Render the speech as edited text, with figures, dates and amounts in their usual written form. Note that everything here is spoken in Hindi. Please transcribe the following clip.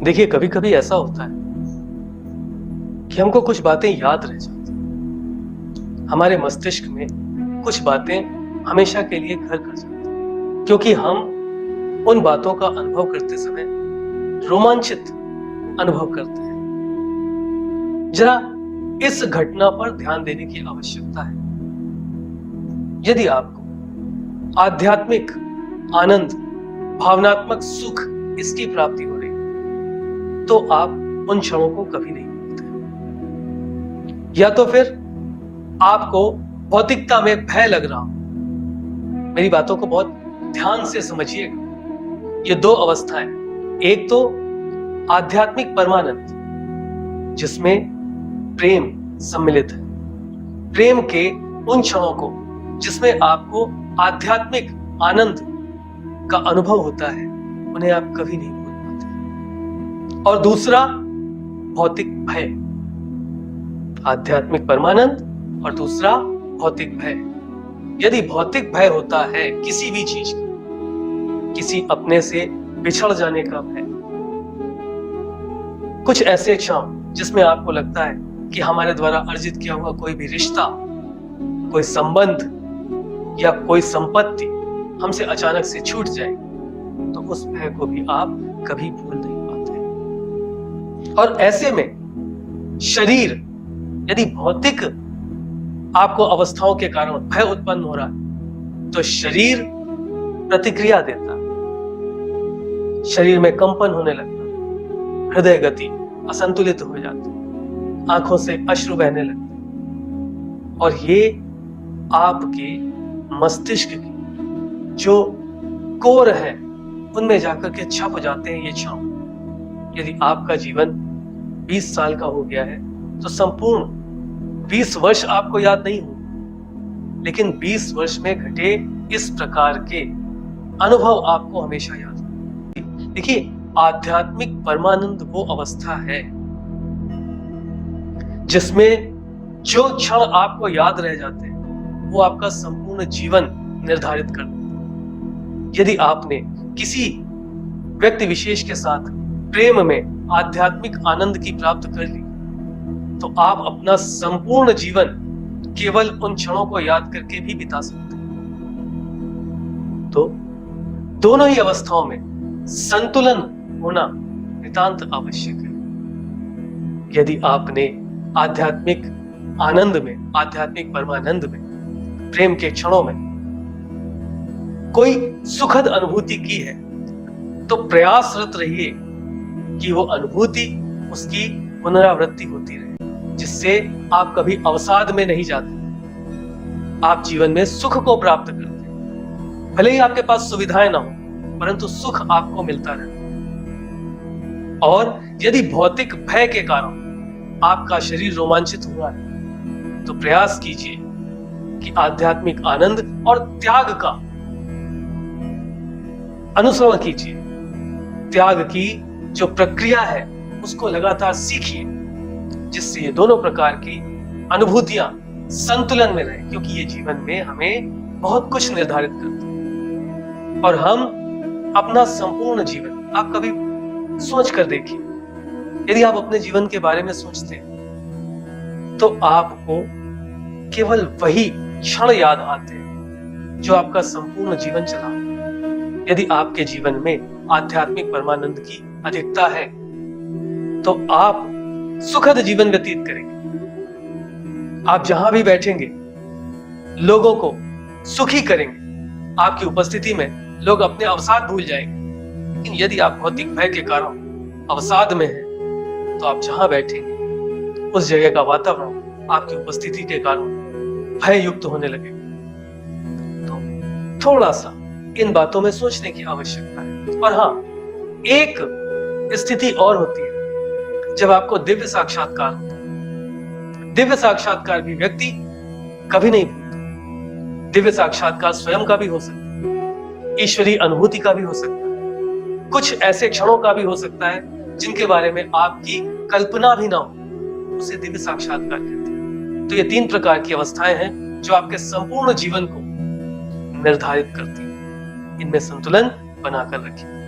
देखिए, कभी कभी ऐसा होता है कि हमको कुछ बातें याद रह जाती हैं। हमारे मस्तिष्क में कुछ बातें हमेशा के लिए घर कर जाती हैं, क्योंकि हम उन बातों का अनुभव करते समय रोमांचित अनुभव करते हैं। जरा इस घटना पर ध्यान देने की आवश्यकता है। यदि आपको आध्यात्मिक आनंद, भावनात्मक सुख इसकी प्राप्ति हो रही है, तो आप उन क्षणों को कभी नहीं भूलते। या तो फिर आपको भौतिकता में भय लग रहा हो। मेरी बातों को बहुत ध्यान से समझिएगा। ये दो अवस्थाएं, एक तो आध्यात्मिक परमानंद जिसमें प्रेम सम्मिलित है, प्रेम के उन क्षणों को जिसमें आपको आध्यात्मिक आनंद का अनुभव होता है, उन्हें आप कभी नहीं भूल पाते। और दूसरा भौतिक भय, आध्यात्मिक परमानंद और दूसरा भौतिक भय। यदि भौतिक भय होता है किसी भी चीज का, किसी अपने से बिछड़ जाने का भय, कुछ ऐसे क्षण जिसमें आपको लगता है कि हमारे द्वारा अर्जित किया हुआ कोई भी रिश्ता, कोई संबंध या कोई संपत्ति हमसे अचानक से छूट जाए, तो उस भय को भी आप कभी भूल नहीं पाते। और ऐसे में शरीर, यदि भौतिक आपको अवस्थाओं के कारण भय उत्पन्न हो रहा है, तो शरीर प्रतिक्रिया देता है, शरीर में कंपन होने लगता है, हृदय गति असंतुलित हो जाती है, आंखों से अश्रु बहने लगते हैं। और ये आपके मस्तिष्क की जो कोर है उनमें जाकर के छप जाते हैं ये क्षण। यदि आपका जीवन 20 साल का हो गया है, तो संपूर्ण 20 वर्ष आपको याद नहीं होंगे, लेकिन 20 वर्ष में घटे इस प्रकार के अनुभव आपको हमेशा याद होंगे। देखिए, आध्यात्मिक परमानंद वो अवस्था है जिसमें जो क्षण आपको याद रह जाते हैं वो आपका संपूर्ण जीवन निर्धारित कर देते हैं। यदि आपने किसी व्यक्ति विशेष के साथ प्रेम में आध्यात्मिक आनंद की प्राप्त कर ली, तो आप अपना संपूर्ण जीवन केवल उन क्षणों को याद करके भी बिता सकते हैं। तो दोनों ही अवस्थाओं में संतुलन होना नितांत आवश्यक है। यदि आपने आध्यात्मिक आनंद में, आध्यात्मिक परमानंद में, प्रेम के क्षणों में कोई सुखद अनुभूति की है, तो प्रयासरत रहिए कि वो अनुभूति, उसकी पुनरावृत्ति होती रहे, जिससे आप कभी अवसाद में नहीं जाते, आप जीवन में सुख को प्राप्त करते हैं। भले ही आपके पास सुविधाएं ना हो, परंतु सुख आपको मिलता रहता है। और यदि भौतिक भय के कारण आपका शरीर रोमांचित हुआ है, तो प्रयास कीजिए कि आध्यात्मिक आनंद और त्याग का अनुसरण कीजिए। त्याग की जो प्रक्रिया है उसको लगातार सीखिए, जिससे ये दोनों प्रकार की अनुभूतियां संतुलन में रहे, क्योंकि ये जीवन में हमें बहुत कुछ निर्धारित करते हैं। और हम अपना संपूर्ण जीवन, आप कभी सोच कर देखिए, यदि आप अपने जीवन के बारे में सोचते हैं तो आपको केवल वही क्षण याद आते हैं जो आपका संपूर्ण जीवन चला। यदि आपके जीवन में आध्यात्मिक परमानंद की अधिकता है, तो आप सुखद जीवन व्यतीत करेंगे। आप जहां भी बैठेंगे लोगों को सुखी करेंगे। आपकी उपस्थिति में लोग अपने अवसाद भूल जाएंगे। लेकिन यदि आप भौतिक भय के कारण अवसाद में हैं, तो आप जहां बैठेंगे उस जगह का वातावरण आपकी उपस्थिति के कारण भय युक्त होने लगेगा। तो थोड़ा सा इन बातों में सोचने की आवश्यकता है। और हाँ, एक स्थिति और होती है जब आपको दिव्य साक्षात्कार होता है। दिव्य साक्षात्कार भी व्यक्ति कभी नहीं भूलता। दिव्य साक्षात्कार स्वयं का भी हो सकता है, ईश्वरीय अनुभूति का भी हो सकता है, कुछ ऐसे क्षणों का भी हो सकता है जिनके बारे में आपकी कल्पना भी ना हो, उसे दिव्य साक्षात्कार कहते हैं। तो ये 3 प्रकार की अवस्थाएं हैं जो आपके संपूर्ण जीवन को निर्धारित करती हैं। इनमें संतुलन बनाकर रखिए।